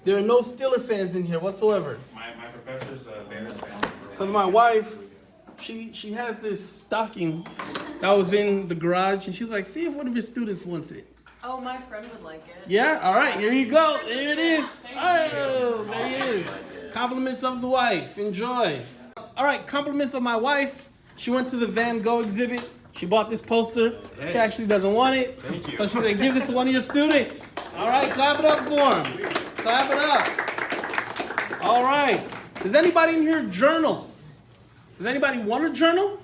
There are no Steeler fans in here whatsoever. My professor's a Bears fan. Because my wife, she has this stocking that was in the garage, and she's like, see if one of your students wants it. Oh, my friend would like it. Yeah? All right, here you go. There it is. Oh, there he is. Compliments of the wife. Enjoy. All right, compliments of my wife. She went to the Van Gogh exhibit. She bought this poster. She actually doesn't want it. Thank you. So she said, give this to one of your students. All right, clap it up for him. Clap it up. All right. Does anybody in here journal? Does anybody want to journal?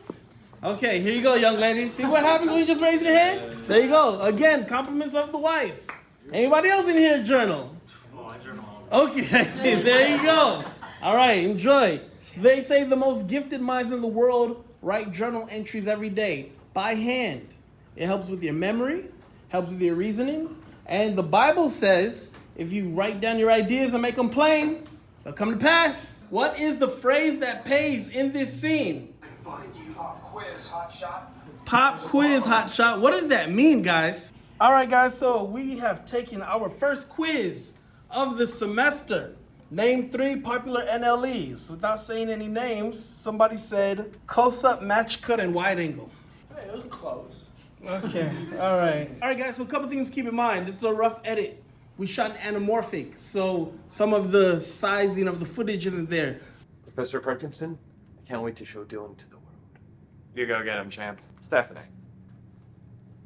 Okay, here you go, young lady. See what happens when you just raise your hand? There you go. Again, compliments of the wife. Anybody else in here journal? Oh, I journal. Okay, there you go. All right, enjoy. They say the most gifted minds in the world write journal entries every day by hand. It helps with your memory, helps with your reasoning, and the Bible says if you write down your ideas and make them plain, they'll come to pass. What is the phrase that pays in this scene? Pop quiz, hot shot. Pop quiz, hot shot. What does that mean, guys? All right, guys, so we have taken our first quiz of the semester. Name 3 popular NLEs. Without saying any names, somebody said close-up, match cut, and wide angle. Hey, it was close. Okay, all right. All right, guys, so a couple things to keep in mind. This is a rough edit. We shot an anamorphic, so some of the sizing of the footage isn't there. Professor Parkinson, I can't wait to show Dylan to the world. You go get him, champ. Stephanie,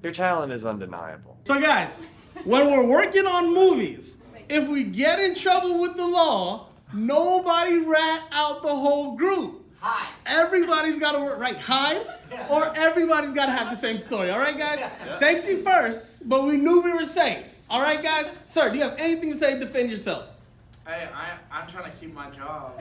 your talent is undeniable. So, guys, when we're working on movies, if we get in trouble with the law, nobody rat out the whole group. Hi. Everybody's got to work right. Hide, or everybody's got to have the same story. All right, guys? Safety first, but we knew we were safe. All right, guys? Sir, do you have anything to say to defend yourself? Hey, I'm trying to keep my job.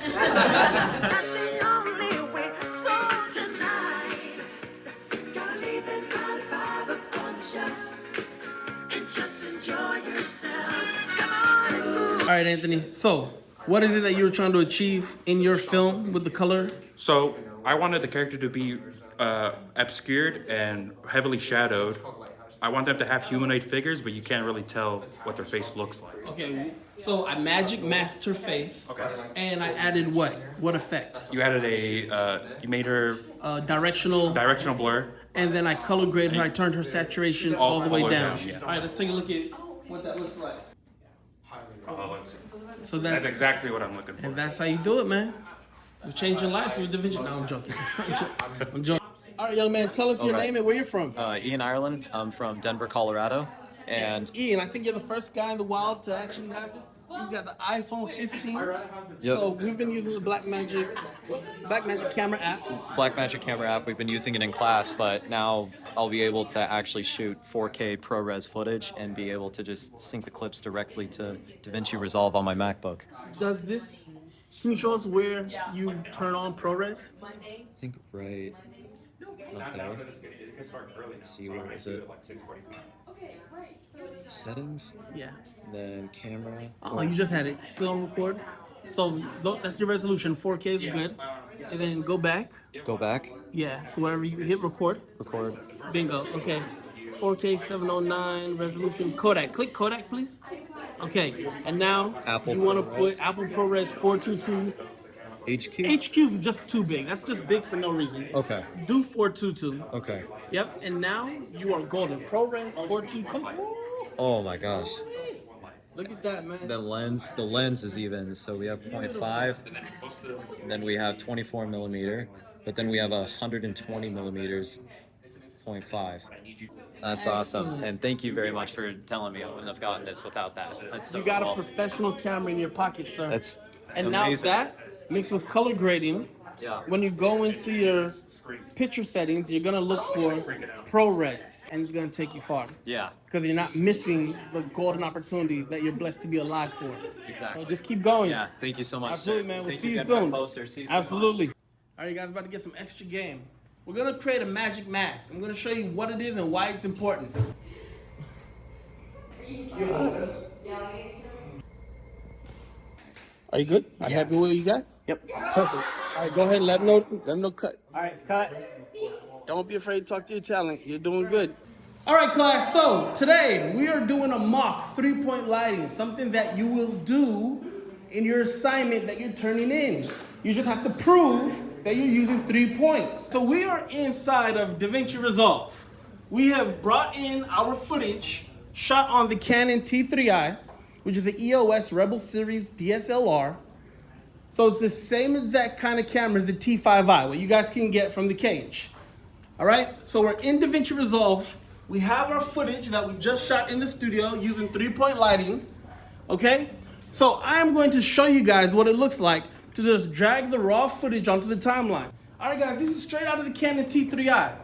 All right, Anthony. So, what is it that you were trying to achieve in your film with the color? So I wanted the character to be obscured and heavily shadowed. I want them to have humanoid figures, but you can't really tell what their face looks like. Okay, so I magic masked her face. Okay. And I added what? What effect? You added you made her Directional. directional blur. And then I color graded her. I turned her saturation all the way down. Yeah. All right, let's take a look at what that looks like. So That's exactly what I'm looking for. and that's how you do it, man. You're changing lives with DaVinci. No, I'm joking. I'm joking. All right, young man, tell us your name and where you're from. Ian Ireland. I'm from Denver, Colorado. And Ian, I think you're the first guy in the wild to actually have this. You've got the iPhone 15. Yep. So we've been using the Blackmagic camera app. Blackmagic Camera app, we've been using it in class, but now I'll be able to actually shoot 4K ProRes footage and be able to just sync the clips directly to DaVinci Resolve on my MacBook. Does this? Can you show us where you turn on ProRes? I think right up there. Let's see, where is it? Settings, Yeah. and then camera. Oh, you just had it. Still on record. So that's your resolution. 4K is good. And then go back. Go back, Yeah, to wherever you hit record. record. Bingo. Okay. 4K 709 resolution. Kodak. Click Kodak, please. Okay. And now Apple you want to ProRes. put Apple ProRes 422. HQ. HQ's just too big. That's just big for no reason. Okay. Do 422. Okay. Yep. And now you are golden. ProRes 422. Oh my gosh. Look at that, man. The lens is even. So we have 0.5, then we have 24 millimeter, but then we have 120 millimeters, 0.5. That's awesome. And thank you very much for telling me I wouldn't have gotten this without that. That's so You got a cool. professional camera in your pocket, sir. That's And now amazing. that mixed with color grading, Yeah. when you go into your picture settings, you're gonna look for ProRes, and it's gonna take you far Yeah, because you're not missing the golden opportunity that you're blessed to be alive for. exactly. So just keep going. Yeah, thank you so much. Absolutely, sir. man. We'll Thank see you again for the soon. poster. See you soon. Absolutely. All right, you guys, about to get some extra game. We're gonna create a magic mask. I'm gonna show you what it is and why it's important. Are you good? Are you happy with what you got? Yep. Perfect. All right, go ahead and let them know cut. All right, cut. Don't be afraid to talk to your talent. You're doing good. All right, class, so today we are doing a mock 3-point lighting, something that you will do in your assignment that you're turning in. You just have to prove that you're using 3 points. So we are inside of DaVinci Resolve. We have brought in our footage shot on the Canon T3i, which is an EOS Rebel Series DSLR. So it's the same exact kind of camera as the T5i, what you guys can get from the cage. All right, so we're in DaVinci Resolve. We have our footage that we just shot in the studio using 3-point lighting, okay? So I'm going to show you guys what it looks like to just drag the raw footage onto the timeline. All right, guys, this is straight out of the Canon T3i.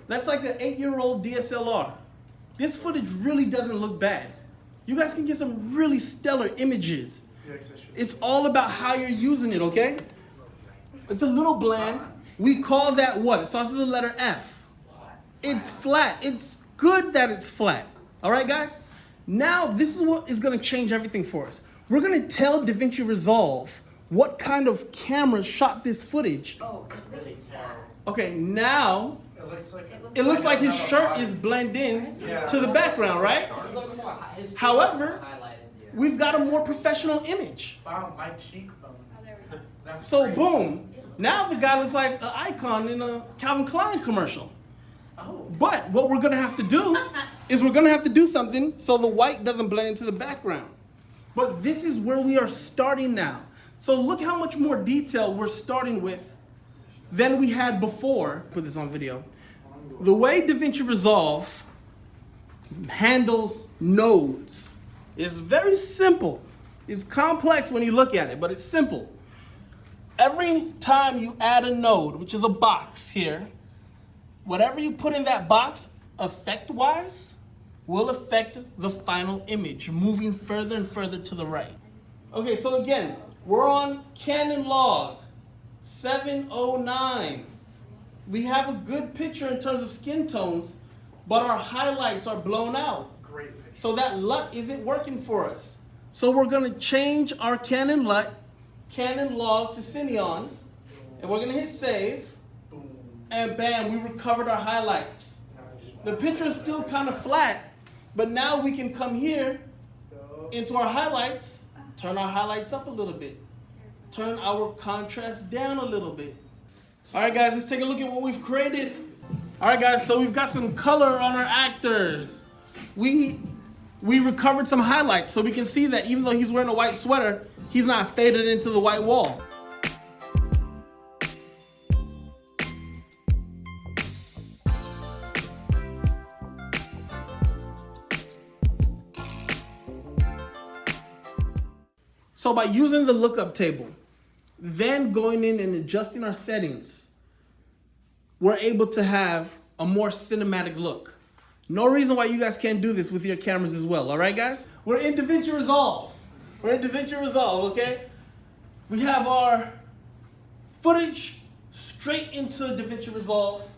That's like an 8-year-old DSLR. This footage really doesn't look bad. You guys can get some really stellar images. It's all about how you're using it, okay? It's a little bland. We call that what? It starts with the letter F. It's flat. It's good that it's flat. All right, guys? Now, this is what is going to change everything for us. We're going to tell DaVinci Resolve what kind of camera shot this footage. Oh, really tell. Okay, now It it looks like his shirt is blended in to the background, right? However, we've got a more professional image. Wow, my cheekbone. That's So crazy. boom, now the guy looks like an icon in a Calvin Klein commercial. Oh. But what we're gonna have to do is we're gonna have to do something so the white doesn't blend into the background. But this is where we are starting now. So look how much more detail we're starting with than we had before. Put this on video. The way DaVinci Resolve handles nodes is very simple. It's complex when you look at it, but it's simple. Every time you add a node, which is a box here, whatever you put in that box, effect-wise, will affect the final image, moving further and further to the right. Okay, so again, we're on Canon log 709. We have a good picture in terms of skin tones, but our highlights are blown out. Great picture. So that LUT isn't working for us. So we're gonna change our Canon LUT, Canon log to Cineon, and we're gonna hit save, and bam, we recovered our highlights. The picture is still kind of flat, but now we can come here into our highlights, turn our highlights up a little bit, turn our contrast down a little bit. All right, guys, let's take a look at what we've created. All right, guys, so we've got some color on our actors. We recovered some highlights, so we can see that even though he's wearing a white sweater, he's not faded into the white wall. So by using the lookup table, then going in and adjusting our settings, we're able to have a more cinematic look. No reason why you guys can't do this with your cameras as well, all right, guys? We're in DaVinci Resolve. We're in DaVinci Resolve, okay? We have our footage straight into DaVinci Resolve.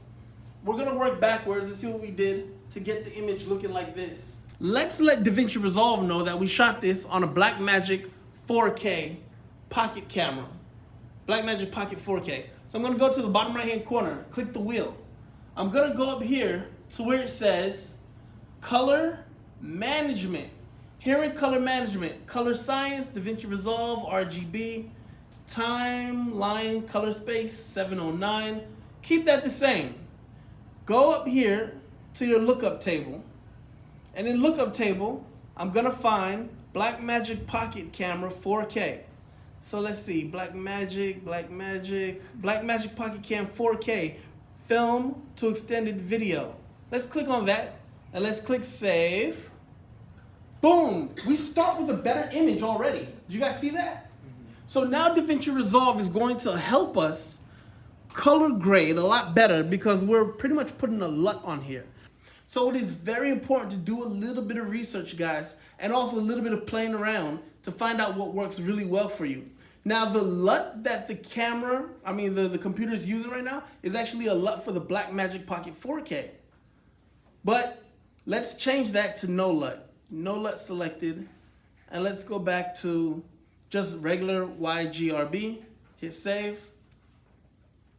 We're gonna work backwards and see what we did to get the image looking like this. Let's let DaVinci Resolve know that we shot this on a Blackmagic 4K pocket camera. Blackmagic Pocket 4K. So I'm gonna go to the bottom right-hand corner, click the wheel. I'm gonna go up here to where it says Color Management. Here in Color Management, Color Science, DaVinci Resolve, RGB, Timeline, Color Space, 709. Keep that the same. Go up here to your lookup table, and in lookup table, I'm gonna find Blackmagic Pocket Camera 4K. So let's see, Blackmagic Pocket Cam 4K, film to extended video. Let's click on that, and let's click save. Boom, we start with a better image already. Did you guys see that? So now DaVinci Resolve is going to help us color grade a lot better because we're pretty much putting a LUT on here. So it is very important to do a little bit of research, guys, and also a little bit of playing around to find out what works really well for you. Now, the LUT that the computer is using right now is actually a LUT for the Blackmagic Pocket 4K. But let's change that to no LUT. No LUT selected. And let's go back to just regular YGRB. Hit save.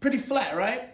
Pretty flat, right?